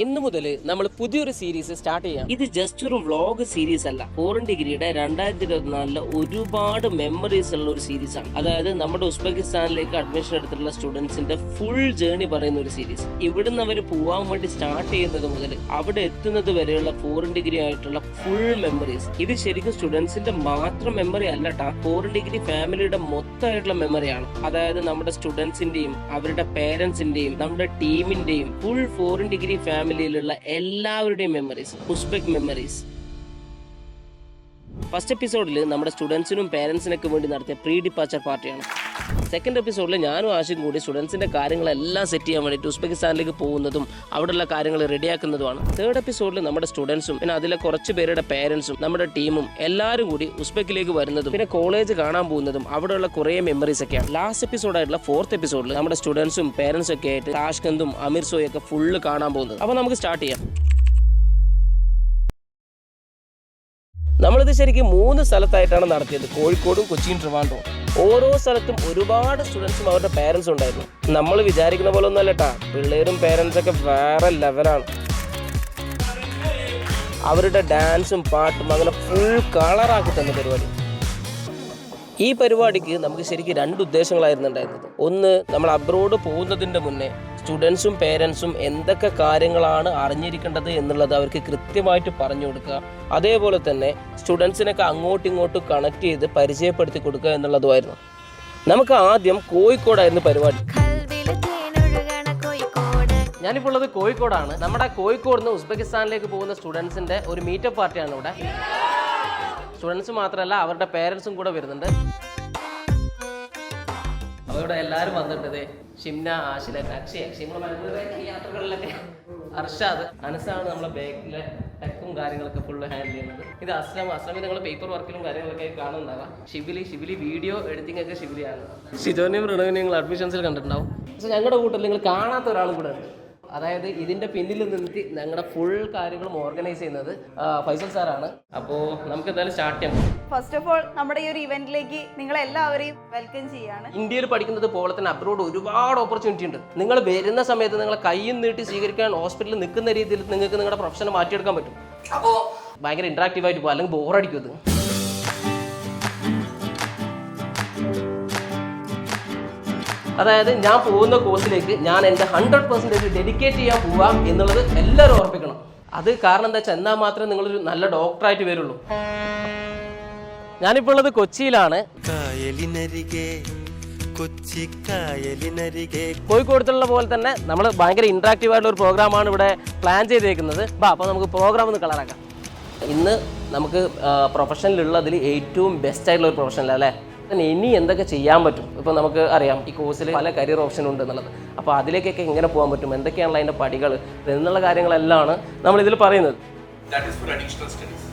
ഇന്ന് മുതൽ നമ്മൾ പുതിയൊരു സീരീസ് സ്റ്റാർട്ട് ചെയ്യാം. ഇത് ജസ്റ്റ് ഒരു വ്ളോഗ് സീരീസ് അല്ല, ഫോറിൻ ഡിഗ്രിയുടെ 2024 ഒരുപാട് മെമ്മറീസ് ഉള്ള ഒരു സീരീസ് ആണ്. അതായത് നമ്മുടെ ഉസ്ബെക്കിസ്ഥാനിലേക്ക് അഡ്മിഷൻ എടുത്തിട്ടുള്ള സ്റ്റുഡൻസിന്റെ ഫുൾ ജേർണി പറയുന്ന ഒരു സീരീസ്. ഇവിടുന്ന് അവർ പോവാൻ വേണ്ടി സ്റ്റാർട്ട് ചെയ്യുന്നത് മുതൽ അവിടെ എത്തുന്നത് വരെയുള്ള ഫോറിൻ ഡിഗ്രി ആയിട്ടുള്ള ഫുൾ മെമ്മറീസ്. ഇത് ശരിക്കും സ്റ്റുഡൻസിന്റെ മാത്രം മെമ്മറി അല്ലട്ടാ, ഫോറിൻ ഡിഗ്രി ഫാമിലിയുടെ മൊത്തമായിട്ടുള്ള മെമ്മറിയാണ്. അതായത് നമ്മുടെ സ്റ്റുഡൻസിന്റെയും അവരുടെ പേരൻസിന്റെയും നമ്മുടെ ടീമിന്റെയും ഫുൾ ഫോറിൻ ഡിഗ്രി ഫാമിലിയിലുള്ള എല്ലാവരുടെയും മെമ്മറീസ്, ഉസ്ബെക് മെമ്മറീസ്. ഫസ്റ്റ് എപ്പിസോഡിൽ നമ്മുടെ സ്റ്റുഡൻസിനും പേരൻസിനൊക്കെ വേണ്ടി നടത്തിയ പ്രീ ഡിപ്പാച്ചർ പാർട്ടിയാണ്. സെക്കൻഡ് എപ്പിസോഡിൽ ഞാനും ആശും കൂടി സ്റ്റുഡൻസിന്റെ കാര്യങ്ങളെല്ലാം സെറ്റ് ചെയ്യാൻ വേണ്ടിയിട്ട് ഉസ്ബെക്കിസ്ഥാനിലേക്ക് പോകുന്നതും അവിടെയുള്ള കാര്യങ്ങൾ റെഡിയാക്കുന്നതുമാണ്. തേർഡ് എപ്പിസോഡിൽ നമ്മുടെ സ്റ്റുഡൻസും പിന്നെ അതിലെ കുറച്ച് പേരുടെ പേരൻസും നമ്മുടെ ടീമും എല്ലാവരും കൂടി ഉസ്ബെക്കിലേക്ക് വരുന്നതും പിന്നെ കോളേജ് കാണാൻ പോകുന്നതും അവിടെയുള്ള കുറേ മെമ്മറീസ് ഒക്കെയാണ്. ലാസ്റ്റ് എപ്പിസോഡായിട്ടുള്ള ഫോർത്ത് എപ്പിസോഡിൽ നമ്മുടെ സ്റ്റുഡൻസും പേരൻസും ഒക്കെ ആയിട്ട് താഷ്കന്തും അമീർസോയും ഒക്കെ ഫുള്ള് കാണാൻ പോകുന്നത്. അപ്പോൾ നമുക്ക് സ്റ്റാർട്ട് ചെയ്യാം. നമ്മളിത് ശരിക്കും 3 സ്ഥലത്തായിട്ടാണ് നടത്തിയത്, കോഴിക്കോടും കൊച്ചിയും ട്രിവാൻഡ്രവും. ഓരോ സ്ഥലത്തും ഒരുപാട് സ്റ്റുഡൻസും അവരുടെ പേരൻസും ഉണ്ടായിരുന്നു. നമ്മൾ വിചാരിക്കുന്ന പോലെ ഒന്നും അല്ലട്ടാ, പിള്ളേരും പേരൻസൊക്കെ വേറെ ലെവലാണ്. അവരുടെ ഡാൻസും പാട്ടും അങ്ങനെ ഫുൾ കളറാക്കി തന്ന പരിപാടി. ഈ പരിപാടിക്ക് നമുക്ക് ശരിക്കും 2 ഉദ്ദേശങ്ങളായിരുന്നു ഉണ്ടായിരുന്നത്. ഒന്ന്, നമ്മൾ അബ്രോഡ് പോകുന്നതിൻ്റെ മുന്നേ സ്റ്റുഡൻസും പേരൻസും എന്തൊക്കെ കാര്യങ്ങളാണ് അറിഞ്ഞിരിക്കേണ്ടത് എന്നുള്ളത് അവർക്ക് കൃത്യമായിട്ട് പറഞ്ഞു കൊടുക്കുക. അതേപോലെ തന്നെ സ്റ്റുഡൻസിനൊക്കെ അങ്ങോട്ടും ഇങ്ങോട്ടും കണക്ട് ചെയ്ത് പരിചയപ്പെടുത്തി കൊടുക്കുക എന്നുള്ളതുമായിരുന്നു. നമുക്ക് ആദ്യം കോഴിക്കോടായിരുന്നു പരിപാടി. ഞാനിപ്പോൾ ഉള്ളത് കോഴിക്കോടാണ്. നമ്മുടെ കോഴിക്കോട് നിന്ന് ഉസ്ബെക്കിസ്ഥാനിലേക്ക് പോകുന്ന സ്റ്റുഡൻസിൻ്റെ ഒരു മീറ്റപ്പ് പാർട്ടിയാണ് ഇവിടെ. സ്റ്റുഡൻസ് മാത്രമല്ല, അവരുടെ പേരൻസും കൂടെ വരുന്നുണ്ട്. അവരുടെ എല്ലാവരും വന്നിട്ടത് ഷിംന, ആശില, അക്ഷയ, യാത്രകളിലൊക്കെ അർഷാദ്, അനസാണ് നമ്മളെ ബാക്കിലെ ടെക്കും കാര്യങ്ങളൊക്കെ ഫുള്ള് ഹാൻഡിൽ ചെയ്യുന്നത്. ഇത് അസ്ലമിൽ നിങ്ങൾ പേപ്പർ വർക്കിലും കാര്യങ്ങളൊക്കെ കാണുന്നുണ്ടാവാം. ഷിബിലി വീഡിയോ എഡിറ്റിംഗ് ഒക്കെ ഷിബിലിയാണ്. ഷിജോനെയും റിണോനെയും നിങ്ങൾ അഡ്മിഷൻസിൽ കണ്ടിട്ടുണ്ടാവും. പക്ഷേ ഞങ്ങളുടെ കൂട്ടത്തിൽ നിങ്ങൾ കാണാത്ത ഒരാളും കൂടെ ഉണ്ട്. അതായത് ഇതിന്റെ പിന്നിൽ നിന്നിട്ട് ഞങ്ങളുടെ ഫുൾ കാര്യങ്ങളും ഓർഗനൈസ് ചെയ്യുന്നത് ഫൈസൽ സാറാണ്. അപ്പോൾ നമുക്ക് എന്തായാലും സ്റ്റാർട്ട് ചെയ്യാം. ഫസ്റ്റ് ഓഫ് ഓൾ നമ്മുടെ ഈ ഒരു ഇവന്റിലേക്ക് നിങ്ങളെല്ലാവരെയും വെൽക്കം ചെയ്യാണ്. ഇന്ത്യയിൽ പഠിക്കുന്നത് പോലെ തന്നെ അബ്രോഡ് ഒരുപാട് ഓപ്പർച്യൂണിറ്റി ഉണ്ട്. നിങ്ങൾ വരുന്ന സമയത്ത് നിങ്ങളെ കയ്യിൽ നീട്ടി സ്വീകരിക്കാൻ ഹോസ്പിറ്റലിൽ നിൽക്കുന്ന രീതിയിൽ നിങ്ങൾക്ക് നിങ്ങളുടെ പ്രൊഫഷനെ മാറ്റിയെടുക്കാൻ പറ്റും. അപ്പോൾ ഭയങ്കര ഇന്ററാക്റ്റീവ് ആയിട്ട് പോകും, അല്ലെങ്കിൽ ബോറടിക്കും ഇത്. അതായത് ഞാൻ പോകുന്ന കോഴ്സിലേക്ക് ഞാൻ എൻ്റെ 100% ഡെഡിക്കേറ്റ് ചെയ്യാൻ പോവാം എന്നുള്ളത് എല്ലാവരും ഓർപ്പിക്കണം. അത് കാരണം എന്താ വെച്ചാൽ എന്നാൽ മാത്രമേ നിങ്ങളൊരു നല്ല ഡോക്ടറായിട്ട് വരുള്ളൂ. ഞാനിപ്പോൾ ഉള്ളത് കൊച്ചിയിലാണ്. കോഴിക്കോടുള്ള പോലെ തന്നെ നമ്മൾ ഭയങ്കര ഇന്ററാക്റ്റീവ് ആയിട്ടുള്ള ഒരു പ്രോഗ്രാമാണ് ഇവിടെ പ്ലാൻ ചെയ്തേക്കുന്നത്. അപ്പോൾ നമുക്ക് പ്രോഗ്രാം ഒന്ന് കളറാക്കാം. ഇന്ന് നമുക്ക് പ്രൊഫഷനിലുള്ളതിൽ ഏറ്റവും ബെസ്റ്റ് ആയിട്ടുള്ള ഒരു പ്രൊഫഷനൽ അല്ലേ. ഇനി എന്തൊക്കെ ചെയ്യാൻ പറ്റും? ഇപ്പോൾ നമുക്ക് അറിയാം ഈ കോഴ്സിൽ പല കരിയർ ഓപ്ഷൻ ഉണ്ട് എന്നുള്ളത്. അപ്പോൾ അതിലേക്കൊക്കെ എങ്ങനെ പോകാൻ പറ്റും, എന്തൊക്കെയാണല്ലോ അതിൻ്റെ പടികൾ എന്നുള്ള കാര്യങ്ങളെല്ലാം നമ്മൾ ഇതിൽ പറയുന്നത്.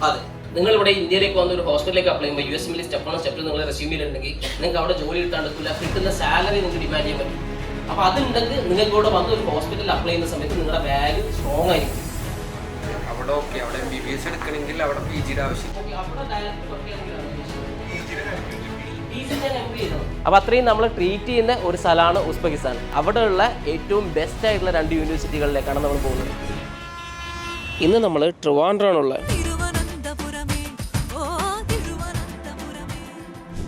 അതെ, നിങ്ങൾ ഇവിടെ ഇന്ത്യയിലേക്ക് വന്ന ഒരു ഹോസ്പിറ്റലിലേക്ക് അപ്ലൈ ചെയ്യുമ്പോൾ US സ്റ്റെപ്പ് 1 സ്റ്റെപ്പ് നിങ്ങൾ റെസ്യൂമിലുണ്ടെങ്കിൽ നിങ്ങൾക്ക് അവിടെ ജോലി കിട്ടാണ്ടില്ല, കിട്ടുന്ന സാലറി നിങ്ങൾക്ക് ഡിമാൻഡ് ചെയ്യാൻ പറ്റും. അപ്പോൾ അതുണ്ടെങ്കിൽ നിങ്ങൾക്ക് ഇവിടെ വന്ന് ഒരു ഹോസ്പിറ്റലിൽ അപ്ലൈ ചെയ്യുന്ന സമയത്ത് നിങ്ങളുടെ വാല്യൂ സ്ട്രോങ് ആയിരിക്കും. അവിടെ MBBS എടുക്കണമെങ്കിൽ അവിടെ PG ആവശ്യം. അപ്പോൾ അത്രയും നമ്മൾ ട്രീറ്റ് ചെയ്യുന്ന ഒരു സ്ഥലമാണ് ഉസ്ബെക്കിസ്ഥാൻ. അവിടെയുള്ള ഏറ്റവും ബെസ്റ്റ് ആയിട്ടുള്ള 2 യൂണിവേഴ്സിറ്റികളിലേക്കാണ് നമ്മൾ പോകുന്നത്. ഇന്ന് നമ്മൾ ട്രിവാൻഡ്രമാണുള്ളത്.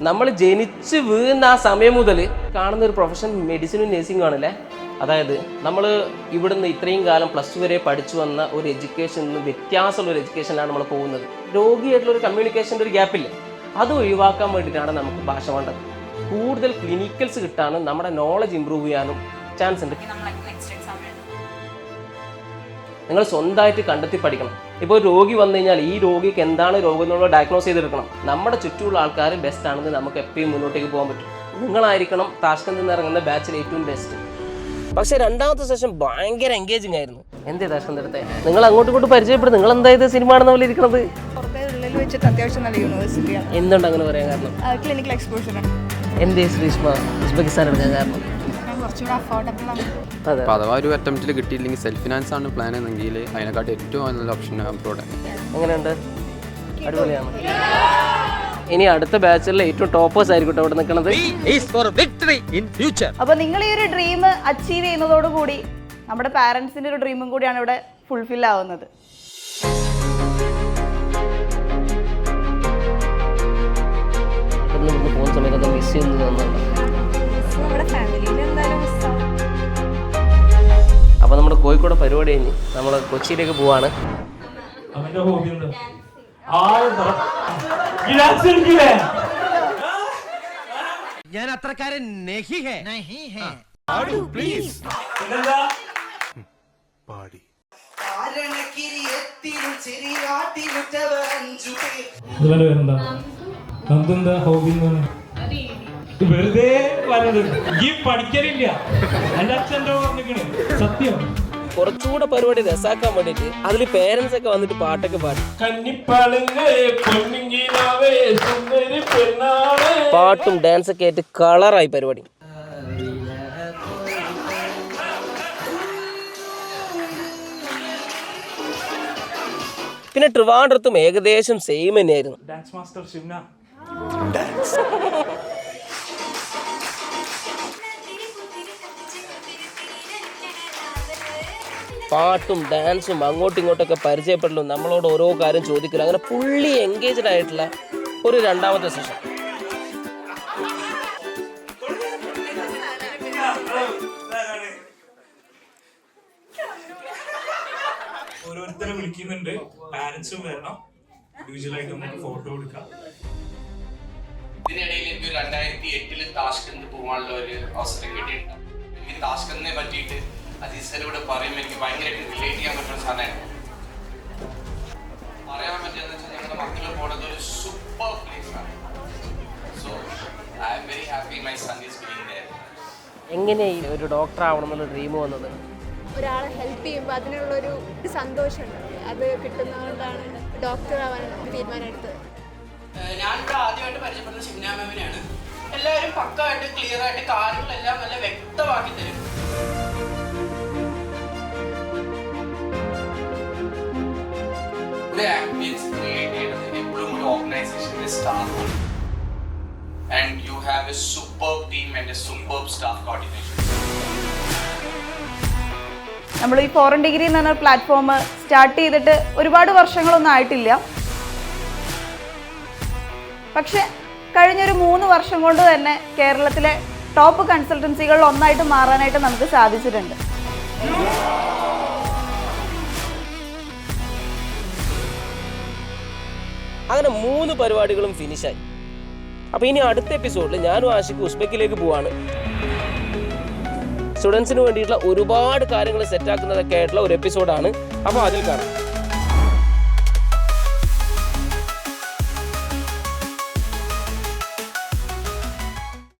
നമ്മൾ ജനിച്ച് വീഴുന്ന ആ സമയം മുതൽ കാണുന്ന ഒരു പ്രൊഫഷൻ മെഡിസിനും നഴ്സിംഗും ആണല്ലേ. അതായത് നമ്മൾ ഇവിടുന്ന് ഇത്രയും കാലം +2 വരെ പഠിച്ചു വന്ന ഒരു എഡ്യൂക്കേഷനിൽ നിന്ന് വ്യത്യാസമുള്ള ഒരു എഡ്യൂക്കേഷനിലാണ് നമ്മൾ പോകുന്നത്. രോഗിയായിട്ടുള്ള ഒരു കമ്മ്യൂണിക്കേഷൻ്റെ ഒരു ഗ്യാപ്പില്ല, അത് ഒഴിവാക്കാൻ വേണ്ടിയിട്ടാണ് നമുക്ക് ഭാഷ വേണ്ടത്. കൂടുതൽ ക്ലിനിക്കൽസ് കിട്ടാനും നമ്മുടെ നോളജ് ഇമ്പ്രൂവ് ചെയ്യാനും ചാൻസ് ഉണ്ട്. നിങ്ങൾ സ്വന്തമായിട്ട് കണ്ടെത്തി പഠിക്കണം. ഇപ്പോൾ ഒരു രോഗി വന്നു കഴിഞ്ഞാൽ ഈ രോഗിക്ക് എന്താണ് രോഗം എന്നുള്ളത് ഡയഗ്നോസ് ചെയ്തെടുക്കണം. നമ്മുടെ ചുറ്റുമുള്ള ആൾക്കാർ ബെസ്റ്റ് ആണെങ്കിൽ നമുക്ക് എപ്പോഴും മുന്നോട്ടേക്ക് പോകാൻ പറ്റും. നിങ്ങളായിരിക്കണം താഷ്കന്തിൽ നിന്ന് ഇറങ്ങുന്ന ബാച്ചിൽ ഏറ്റവും ബെസ്റ്റ്. പക്ഷേ 2ാമത്തെ സെഷൻ ഭയങ്കര എൻഗേജിങ് ആയിരുന്നു. എന്തേ താഷ്കന്ത് എടുത്തേ? നിങ്ങൾ അങ്ങോട്ടും ഇങ്ങോട്ട് പരിചയപ്പെടും. നിങ്ങൾ എന്തായത് സിനിമ ആണെന്ന പോലെ ഇരിക്കണത്? അത്യാവശ്യം നല്ല യൂണിവേഴ്സിറ്റിയാണ്. എന്തുകൊണ്ട് അങ്ങനെ പറയാൻ കാരണം? Clinical exposure. എന്തേ ശ്രീഷ്മ ഉസ്ബെക്കിസ്ഥാൻ എടുക്കാൻ കാരണം? അഥവാ ഒരു അറ്റംപ്റ്റിൽ കിട്ടിയില്ലെങ്കിൽ സെൽഫ് ഫിനാൻസ് ആണ് പ്ലാൻ എന്നെങ്കിൽ അതിനെക്കാട്ടി ഏറ്റവും നല്ല ഓപ്ഷൻ അബ്രോഡ്. എങ്ങനെയുണ്ട്? അടിപൊളിയാണ്. ഇനി അടുത്ത ബാച്ചിലെ ഏറ്റവും ടോപ്പേഴ്സ് ആയിരിക്കും അവിടെ നിൽക്കുന്നത്. അപ്പൊ നിങ്ങൾ ഈ ഒരു ഡ്രീം അച്ചീവ് ചെയ്യുന്നതോടുകൂടി നമ്മുടെ പാരന്റ്സിന്റെ ഒരു ഡ്രീമും കൂടിയാണ് ഇവിടെ ഫുൾഫിൽ ആവുന്നത്. പോകുന്ന സമയത്തൊക്കെ മിസ് ചെയ്യുന്നത് നമ്മുടെ ഫാമിലിയിൽ എന്തായാലും മിസ്സാവും. അപ്പോൾ നമ്മുടെ കോഴിക്കോട് പരിപാടി കഴിഞ്ഞ് നമ്മൾ കൊച്ചിയിലേക്ക് പോവാണ്. അവന്റെ ഹോബി എന്താ? ഞാൻ അത്രക്കാരൻ ഇവന്റെ പേരെന്താ? നന്ദെന്താ ഹോബി? വെറുതെ വരരുത്. ഈ പഠിക്കലില്ല. എന്റെ അച്ഛൻ്റെ പറഞ്ഞിരിക്കണേ സത്യം. കുറച്ചുകൂടെ പരിപാടി രസാക്കാൻ വേണ്ടിയിട്ട് അതിൽ പേരൻസ് ഒക്കെ വന്നിട്ട് പാട്ടൊക്കെ പാടി. പാട്ടും ഡാൻസൊക്കെ ആയിട്ട് കളറായി പരിപാടി. പിന്നെ ട്രിവാൻഡ്രത്തും ഏകദേശം സെയിം തന്നെയായിരുന്നു. ഡാൻസ് മാസ്റ്റർ ശിവന. പാട്ടും ഡാൻസും അങ്ങോട്ടും ഇങ്ങോട്ടൊക്കെ പരിചയപ്പെടലും നമ്മളോട് ഓരോ കാര്യം ചോദിക്കലും അങ്ങനെ ഫുള്ളി എൻഗേജ്ഡ് ആയിട്ടുള്ള ഒരു രണ്ടാമത്തെ സെഷൻ. ഓരോരുത്തരെ വിളിക്കുന്നുണ്ട്. പാരന്റ്സും വരണം. യൂഷ്വലായിട്ട് നമുക്ക് ഫോട്ടോ എടുക്കാം. ഇതിനിടയിൽ എനിക്ക് 2008 താഷ്കന്റ് പോകാനുള്ള ഒരു അവസരം കിട്ടിയിട്ടുണ്ട്. എനിക്ക് താഷ്കന്തിനെ പറ്റിയിട്ട് അസീസരോട് പറയുമ്പോൾ എനിക്ക് ഭയങ്കരമായിട്ട് റിലേറ്റ് ചെയ്യാൻ പറ്റുന്ന സാധനമാണ്. പറയാൻ പറ്റുന്നത് വെച്ചാൽ ഞങ്ങളുടെ മക്കൾ പോണത് ഒരു സൂപ്പർ പ്ലേസ് ആണ്. So I am very happy my son is being there. എങ്ങനെ ഒരു ഡോക്ടർ ആവണം എന്നുള്ള ഡ്രീം വന്നത്? ഒരാളെ ഹെൽപ്പ് ചെയ്യുമ്പോൾ അതിനുള്ളൊരു സന്തോഷമുണ്ട്. അത് കിട്ടുന്നതുകൊണ്ടാണ് ഡോക്ടർ ആവാൻ തീരുമാനമെടുത്തത്. ഞാനിവിടെ ആദ്യമായിട്ട് പരിചയപ്പെടുന്ന ശിവന മാമിനെയാണ്. എല്ലാവരും പക്കായിട്ട് ക്ലിയർ ആയിട്ട് കാര്യങ്ങളെല്ലാം നല്ല വ്യക്തമാക്കി തരും. The ambience created എപ്പോഴും ഒരു ഓർഗനൈസേഷന്റെ staff and you have a superb team and a superb staff coordination. നമ്മൾ ഈ ഫോറിൻ ഡിഗ്രി എന്ന് പറഞ്ഞ പ്ലാറ്റ്ഫോം സ്റ്റാർട്ട് ചെയ്തിട്ട് ഒരുപാട് വർഷങ്ങളൊന്നും ആയിട്ടില്ല. പക്ഷെ കഴിഞ്ഞൊരു 3 വർഷം കൊണ്ട് തന്നെ കേരളത്തിലെ ടോപ്പ് കൺസൾട്ടൻസികളിൽ ഒന്നായിട്ട് മാറാനായിട്ട് നമുക്ക് സാധിച്ചിട്ടുണ്ട്. അങ്ങനെ 3 പരിപാടികളും ഫിനിഷായി. അപ്പോൾ ഇനി അടുത്ത എപ്പിസോഡിൽ ഞാനും ആഷിഖ് ഉസ്ബെക്കിലേക്ക് പോവാണ്. സ്റ്റുഡൻസിന് വേണ്ടിയിട്ടുള്ള ഒരുപാട് കാര്യങ്ങൾ സെറ്റാക്കുന്നതൊക്കെ ആയിട്ടുള്ള ഒരു എപ്പിസോഡാണ്. അപ്പോൾ അതിൽ കാണാം.